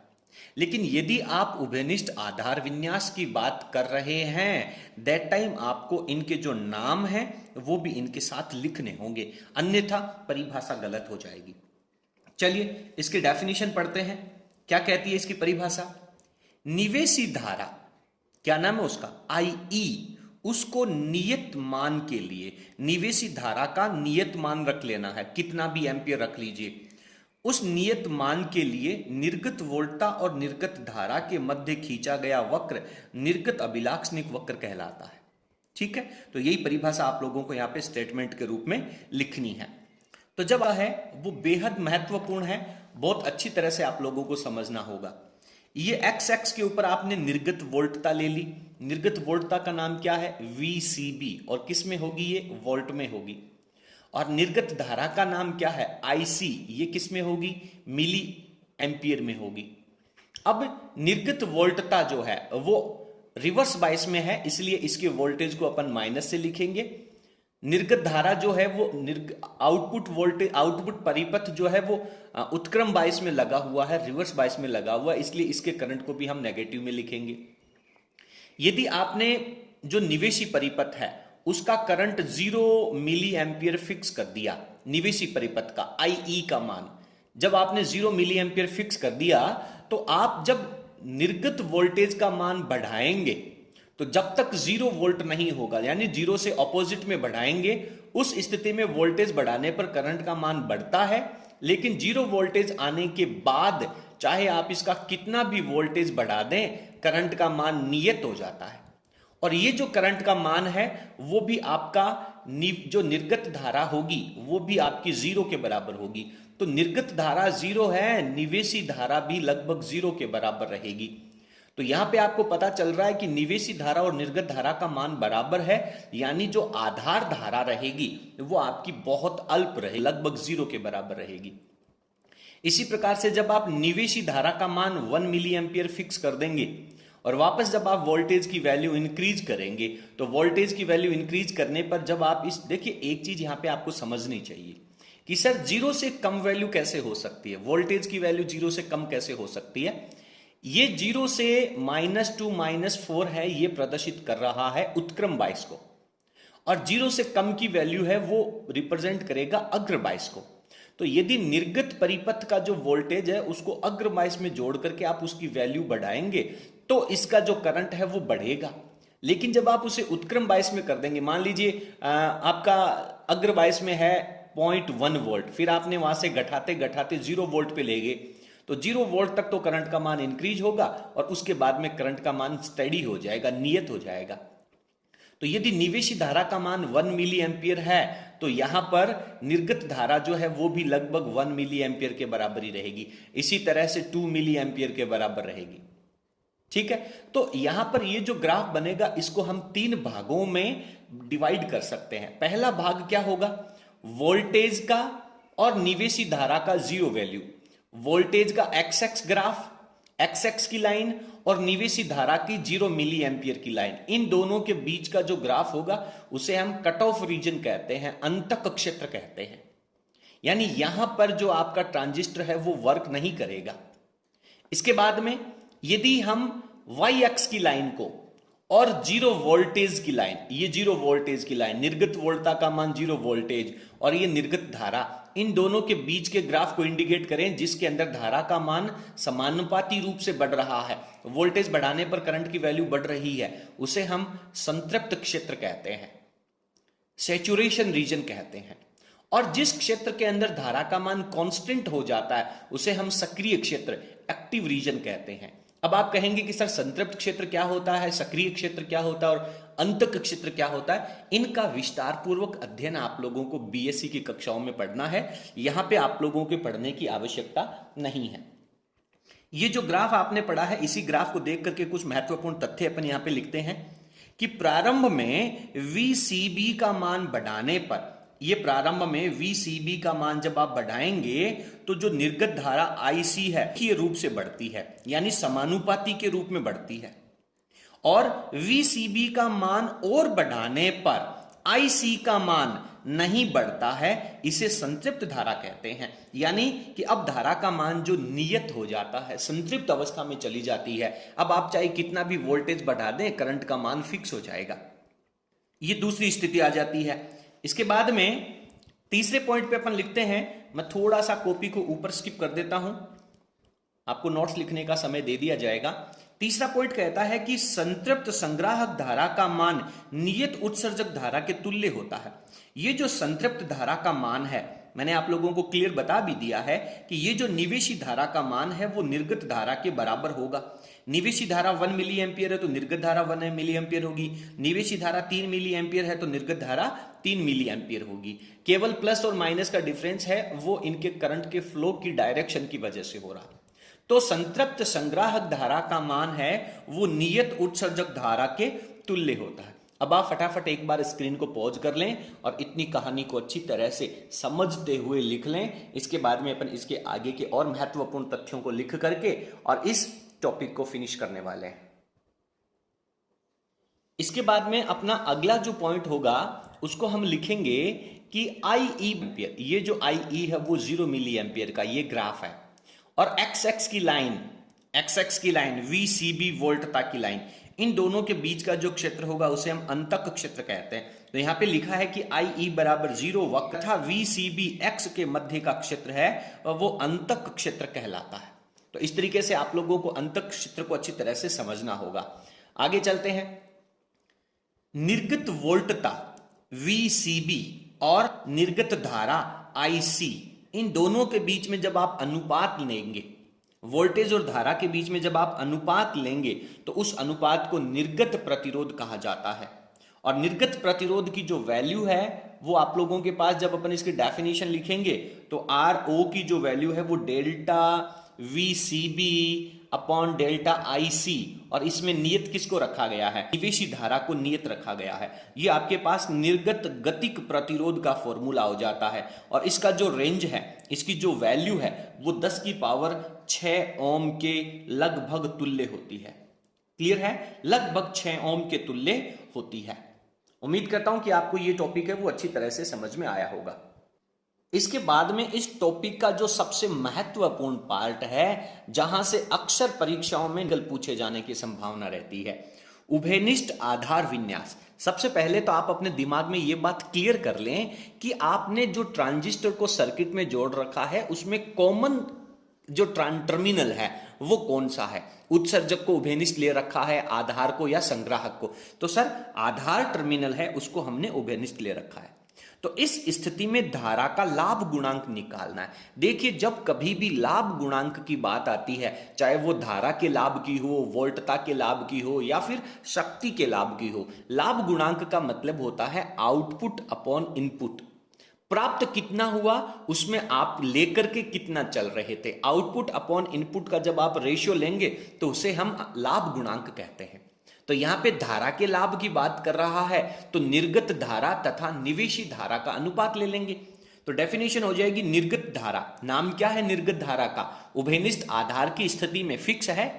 लेकिन यदि आप उभयनिष्ठ आधार विन्यास की बात कर रहे हैं दैट टाइम आपको इनके जो नाम हैं वो भी इनके साथ लिखने होंगे, अन्यथा परिभाषा गलत हो जाएगी। चलिए इसकी डेफिनेशन पढ़ते हैं। क्या कहती है इसकी परिभाषा, निवेशी धारा, क्या नाम है उसका, IE, उसको नियत मान के लिए, निवेशी धारा का नियत मान रख लेना है, कितना भी एम्पियर रख लीजिए। उस नियत मान के लिए निर्गत वोल्टता और निर्गत धारा के मध्य खींचा गया वक्र निर्गत अभिलाक्षणिक वक्र कहलाता है। ठीक है, तो यही परिभाषा आप लोगों को यहां पे स्टेटमेंट के रूप में लिखनी है। तो जब है वो बेहद महत्वपूर्ण है, बहुत अच्छी तरह से आप लोगों को समझना होगा। ये x के ऊपर आपने निर्गत वोल्टता ले ली, निर्गत वोल्टता का नाम क्या है, VCB, और किस में होगी, ये वोल्ट में होगी। और निर्गत धारा का नाम क्या है, IC, ये किस में होगी, मिली एम्पियर में होगी। अब निर्गत वोल्टता जो है वो रिवर्स बायस में है, इसलिए इसके वोल्टेज को अपन माइनस से लिखेंगे। निर्गत धारा जो है वो आउटपुट वोल्टेज, आउटपुट परिपथ जो है वो उत्क्रम बायस में लगा हुआ है, रिवर्स बायस में लगा हुआ है, इसलिए इसके करंट को भी हम नेगेटिव में लिखेंगे। यदि आपने जो निवेशी परिपथ है उसका करंट 0 मिली एम्पियर फिक्स कर दिया, निवेशी परिपथ का IE का मान जब आपने 0 मिली एम्पियर फिक्स कर दिया, तो आप जब निर्गत वोल्टेज का मान बढ़ाएंगे तो जब तक 0 वोल्ट नहीं होगा, यानी 0 से ऑपोजिट में बढ़ाएंगे, उस स्थिति में वोल्टेज बढ़ाने पर करंट का मान बढ़ता है। लेकिन 0 वोल्टेज आने के बाद चाहे आप इसका कितना भी वोल्टेज बढ़ा दें, करंट का मान नियत हो जाता है। और ये जो करंट का मान है वो भी आपका जो निर्गत धारा होगी वो भी आपकी जीरो के बराबर होगी। तो निर्गत धारा जीरो है, निवेशी धारा भी लगभग जीरो के बराबर रहेगी। तो यहां पे आपको पता चल रहा है कि निवेशी धारा और निर्गत धारा का मान बराबर है, यानी जो आधार धारा रहेगी वो आपकी बहुत अल्प रहेगी, लगभग जीरो के बराबर रहेगी। इसी प्रकार से जब आप निवेशी धारा का मान 1 मिली एम्पियर फिक्स कर देंगे और वापस जब आप वोल्टेज की वैल्यू इंक्रीज करेंगे, तो वोल्टेज की वैल्यू इंक्रीज करने पर जब आप इस देखिए, एक चीज यहां पे आपको समझनी चाहिए कि सर जीरो से कम वैल्यू कैसे हो सकती है, वोल्टेज की वैल्यू जीरो से कम कैसे हो सकती है। ये जीरो से -2 -4 है, ये प्रदर्शित कर रहा है उत्क्रम बायस को, और जीरो से कम की वैल्यू है वो रिप्रेजेंट करेगा अग्र बायस को। तो यदि निर्गत परिपथ का जो वोल्टेज है उसको अग्र बायस में जोड़ करके आप उसकी वैल्यू बढ़ाएंगे तो इसका जो करंट है वो बढ़ेगा। लेकिन जब आप उसे उत्क्रम बायस में कर देंगे, मान लीजिए आपका अग्र बायस में है 0.1 वोल्ट, फिर आपने वहां से घटाते घटाते 0 वोल्ट पे ले गए, तो 0 वोल्ट तक तो करंट का मान इंक्रीज होगा और उसके बाद में करंट का मान स्टेडी हो जाएगा, नियत हो जाएगा। तो यदि निवेशी धारा का मान 1 मिली एम्पियर है तो यहां पर निर्गत धारा जो है वो भी लगभग 1 मिली एम्पियर के बराबर ही रहेगी, इसी तरह से 2 मिली एम्पियर के बराबर रहेगी। ठीक है, तो यहां पर ये जो ग्राफ बनेगा इसको हम 3 भागों में डिवाइड कर सकते हैं। पहला भाग क्या होगा, वोल्टेज का और निवेशी धारा का जीरो वैल्यू, वोल्टेज का x x graph, x x की लाइन और निवेशी धारा की 0 मिली एम्पियर की लाइन, इन दोनों के बीच का जो ग्राफ होगा उसे हम कट ऑफ रीजन कहते हैं, अंतक क्षेत्र कहते हैं। यानी यहां पर जो आपका ट्रांजिस्टर है वो वर्क नहीं करेगा। इसके बाद में यदि हम वाई एक्स की लाइन को और 0 वोल्टेज की लाइन, ये 0 वोल्टेज की लाइन, निर्गत वोल्टता का मान 0 वोल्टेज और ये निर्गत धारा, इन दोनों के बीच के ग्राफ को इंडिकेट करें जिसके अंदर धारा का मान समानुपाती रूप से बढ़ रहा है, वोल्टेज बढ़ाने पर करंट की वैल्यू बढ़ रही है, उसे हम संतृप्त क्षेत्र कहते हैं, सैचुरेशन रीजन कहते हैं। और जिस क्षेत्र के अंदर धारा का मान कांस्टेंट हो जाता है उसे हम सक्रिय क्षेत्र, एक्टिव रीजन कहते हैं। अब आप कहेंगे कि सर संतृप्त क्षेत्र क्या होता है, सक्रिय क्षेत्र क्या होता है और अंतक क्षेत्र क्या होता है। इनका विस्तार पूर्वक अध्ययन आप लोगों को बीएससी की कक्षाओं में पढ़ना है, यहां पे आप लोगों के पढ़ने की आवश्यकता नहीं है। ये जो ग्राफ आपने पढ़ा है, इसी ग्राफ को देख करके कुछ महत्वपूर्ण तथ्य अपन यहां पे लिखते हैं कि प्रारंभ में VCB का मान बढ़ाने पर, ये प्रारंभ में VCB का मान जब आप बढ़ाएंगे तो जो निर्गत धारा IC है ये रूप से बढ़ती है, यानी समानुपाती के रूप में बढ़ती है। और VCB का मान और बढ़ाने पर IC का मान नहीं बढ़ता है, इसे संतृप्त धारा कहते हैं। यानी कि अब धारा का मान जो नियत हो जाता है, संतृप्त अवस्था में चली जाती है। अब आप चाहे कितना भी वोल्टेज बढ़ा दें, करंट का मान फिक्स हो जाएगा। ये दूसरी स्थिति आ जाती है। इसके बाद में तीसरे पॉइंट पे अपन लिखते हैं, मैं थोड़ा सा कॉपी को ऊपर स्किप कर देता हूं, आपको नोट्स लिखने का समय दे दिया जाएगा। तीसरा पॉइंट कहता है कि संतृप्त संग्राहक धारा का मान नियत उत्सर्जक धारा के तुल्य होता है। ये जो संतृप्त धारा का मान है, मैंने आप लोगों को क्लियर बता भी दिया है कि ये जो निवेशी धारा का मान है वो निर्गत धारा के बराबर होगा। निवेशी धारा 1 मिली एम्पियर है तो निर्गत धारा 1 मिली एम्पियर होगी। निवेशी धारा 3 मिली एम्पियर है तो निर्गत धारा 3 मिली एम्पियर होगी। केवल प्लस और माइनस का डिफरेंस है वो इनके करंट के फ्लो की डायरेक्शन की वजह से हो रहा। तो संतृप्त संग्राहक धारा का मान है वो नियत उत्सर्जक धारा के तुल्य होता है। अब आप फटाफट एक बार स्क्रीन को पॉज कर लें और इतनी कहानी को अच्छी तरह से समझते हुए लिख लें। इसके बाद में अपन इसके आगे के और महत्वपूर्ण तथ्यों को लिख करके और इस टॉपिक को फिनिश करने वाले हैं। इसके बाद में अपना अगला जो पॉइंट होगा उसको हम लिखेंगे कि IE एम्पियर, ये जो IE है वो 0 मिली एम्पियर का ये ग्राफ है और XX की लाइन VCB वोल्टता की लाइन, इन दोनों के बीच का जो क्षेत्र होगा उसे हम अंतक क्षेत्र कहते हैं। तो यहां पे लिखा है कि IE बराबर 0 वक्र तथा VCB X के मध्य का क्षेत्र है और वो अंतक क्षेत्र कहलाता है। तो इस तरीके से आप लोगों को अंतक क्षेत्र को अच्छी तरह से समझना होगा। आगे चलते हैं। निर्गत वोल्टता VCB और निर्गत धारा IC, इन दोनों के बीच में जब आप अनुपात लेंगे, वोल्टेज और धारा के बीच में जब आप अनुपात लेंगे तो उस अनुपात को निर्गत प्रतिरोध कहा जाता है। और निर्गत प्रतिरोध की जो वैल्यू है वो आप लोगों के पास जब अपन इसकी डेफिनेशन लिखेंगे तो आर ओ की जो वैल्यू है वो delta V C B upon delta I C, और इसमें नियत किसको रखा गया है, निवेशी धारा को नियत रखा गया है। ये आपके पास निर्गत गतिक प्रतिरोध का फॉर्मूला हो जाता है। और इसका जो रेंज है, इसकी जो वैल्यू है वो 10 की पावर 6 ओम के लगभग तुल्य होती है। क्लियर है, लगभग 6 ओम के तुल्य होती है। उम्मीद करता हूं कि आपको ये टॉपिक है वो अच्छी तरह से समझ में आया होगा। इसके बाद में इस टॉपिक का जो सबसे महत्वपूर्ण पार्ट है, जहां से अक्सर परीक्षाओं में निकल पूछे जाने की संभावना रहती है, उभयनिष्ठ आधार विन्यास। सबसे पहले तो आप अपने दिमाग में ये बात क्लियर कर लें कि आपने जो ट्रांजिस्टर को सर्किट में जोड़ रखा है उसमें कॉमन जो टर्मिनल है वो कौन सा है। उत्सर्जक को उभयनिष्ठ ले रखा है, आधार को या संग्राहक को, तो सर आधार टर्मिनल है उसको हमने उभयनिष्ठ ले रखा है। तो इस स्थिति में धारा का लाभ गुणांक निकालना है। देखिए, जब कभी भी लाभ गुणांक की बात आती है, चाहे वो धारा के लाभ की हो, वोल्टता के लाभ की हो या फिर शक्ति के लाभ की हो, लाभ गुणांक का मतलब होता है आउटपुट अपॉन इनपुट। प्राप्त कितना हुआ उसमें आप लेकर के कितना चल रहे थे। आउटपुट अपॉन इनपुट का जब आप रेशियो लेंगे तो उसे हम लाभ गुणांक कहते हैं। तो यहां पे धारा के लाभ की बात कर रहा है तो निर्गत धारा तथा निवेशी धारा का अनुपात ले लेंगे। तो डेफिनेशन हो जाएगी निर्गत धारा। नाम क्या है निर्गत धारा का? उभयनिष्ठ आधार की स्थिति में फिक्स है।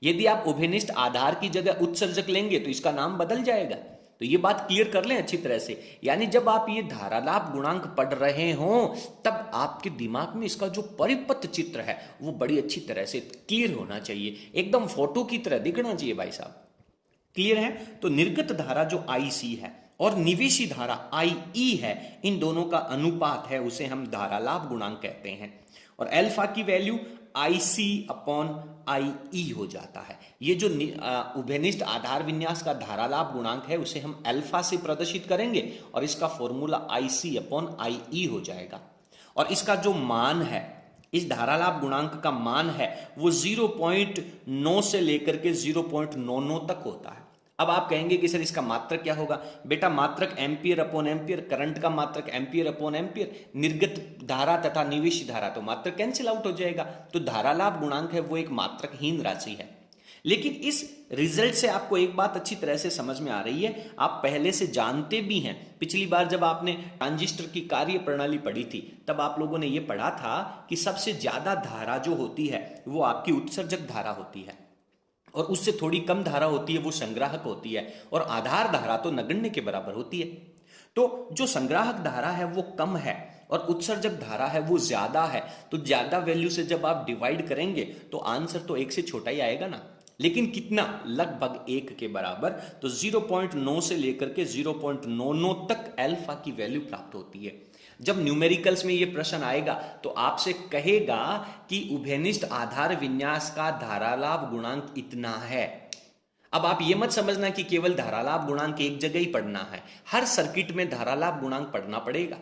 यदि आप उभयनिष्ठ आधार की जगह उत्सर्जक लेंगे तो इसका नाम बदल जाएगा। तो ये बात क्लियर कर लें अच्छी तरह से। यानी जब आप ये धारा लाभ गुणांक पढ़ रहे हो तब आपके दिमाग में इसका जो परिपथ चित्र है वो बड़ी अच्छी तरह से क्लियर होना चाहिए, एकदम फोटो की तरह दिखना चाहिए भाई साहब। क्लियर है? तो निर्गत धारा जो IC है और निवेशी धारा IE है, इन दोनों का अनुपात है उसे हम धारा लाभ गुणांक कहते हैं। और अल्फा की वैल्यू IC अपॉन IE हो जाता है। ये जो उभयनिष्ठ आधार विन्यास का धारा लाभ गुणांक है उसे हम अल्फा से प्रदर्शित करेंगे और इसका फॉर्मूला IC अपॉन IE हो जाएगा। और इसका जो मान है, इस धारा लाभ गुणांक का मान है वो 0.9 से लेकर के 0.99 तक होता है। अब आप कहेंगे कि सर इसका मात्रक क्या होगा? बेटा मात्रक एम्पियर अपॉन एम्पियर, करंट का मात्रक एम्पियर अपॉन एम्पियर, निर्गत धारा तथा निवेशी धारा, तो मात्रक कैंसिल आउट हो जाएगा। तो धारा लाभ गुणांक है वो एक मात्रकहीन राशि है। लेकिन इस रिजल्ट से आपको एक बात अच्छी तरह से समझ में आ रही है, आप पहले से जानते भी हैं। पिछली बार जब आपने ट्रांजिस्टर की कार्य प्रणाली पढ़ी थी तब आप लोगों ने यह पढ़ा था कि सबसे ज्यादा धारा जो होती है वो आपकी उत्सर्जक धारा होती है और उससे थोड़ी कम धारा होती है वो संग्राहक होती है, और आधार धारा तो नगण्य के बराबर होती है। तो जो संग्राहक धारा है वो कम है और उत्सर्जक धारा है वो ज्यादा है। तो ज्यादा वैल्यू से जब आप डिवाइड करेंगे तो आंसर तो 1 से छोटा ही आएगा ना। लेकिन कितना? लगभग 1 के बराबर। तो 0.9 से लेकर के 0.99 तक अल्फा की वैल्यू प्राप्त होती है। जब न्यूमेरिकल्स में ये प्रश्न आएगा तो आपसे कहेगा कि उभयनिष्ठ आधार विन्यास का धारा लाभ गुणांक इतना है। अब आप ये मत समझना कि केवल धारा लाभ गुणांक एक जगह ही पढ़ना है, हर सर्किट में धारा लाभ गुणांक पढ़ना पड़ेगा।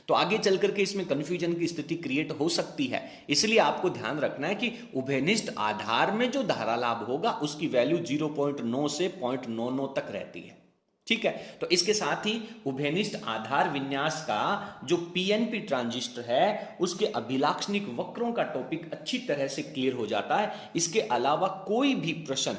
तो आगे चल करके इसमें कंफ्यूजन की स्थिति क्रिएट हो सकती है। इसलिए आपको ध्यान रखना है कि उभयनिष्ठ आधार में जो धारा लाभ होगा उसकी वैल्यू 0.9 से 0.99 तक रहती है। ठीक है, तो इसके साथ ही उभयनिष्ठ आधार विन्यास का जो PNP ट्रांजिस्टर है उसके अभिलाक्षणिक वक्रों का टॉपिक अच्छी तरह से क्लियर हो जाता है। इसके अलावा कोई भी प्रश्न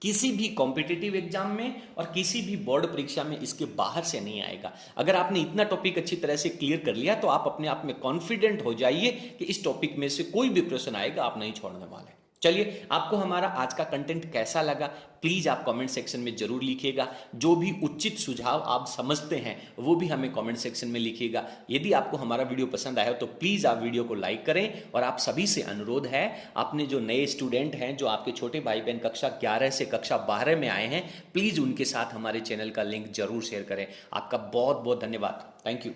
किसी भी कॉम्पिटिटिव एग्जाम में और किसी भी बोर्ड परीक्षा में इसके बाहर से नहीं आएगा। अगर आपने इतना टॉपिक अच्छी तरह से क्लियर कर लिया तो आप अपने आप में कॉन्फिडेंट हो जाइए कि इस टॉपिक में से कोई भी प्रश्न आएगा आप नहीं छोड़ने वाले। चलिए, आपको हमारा आज का कंटेंट कैसा लगा प्लीज आप कमेंट सेक्शन में जरूर लिखिएगा। जो भी उचित सुझाव आप समझते हैं वो भी हमें कमेंट सेक्शन में लिखिएगा। यदि आपको हमारा वीडियो पसंद आया हो तो प्लीज आप वीडियो को लाइक करें। और आप सभी से अनुरोध है, आपने जो नए स्टूडेंट हैं, जो आपके छोटे भाई बहन कक्षा 11 से कक्षा 12 में आए हैं, प्लीज उनके साथ हमारे चैनल का लिंक जरूर शेयर करें। आपका बहुत बहुत धन्यवाद। Thank you.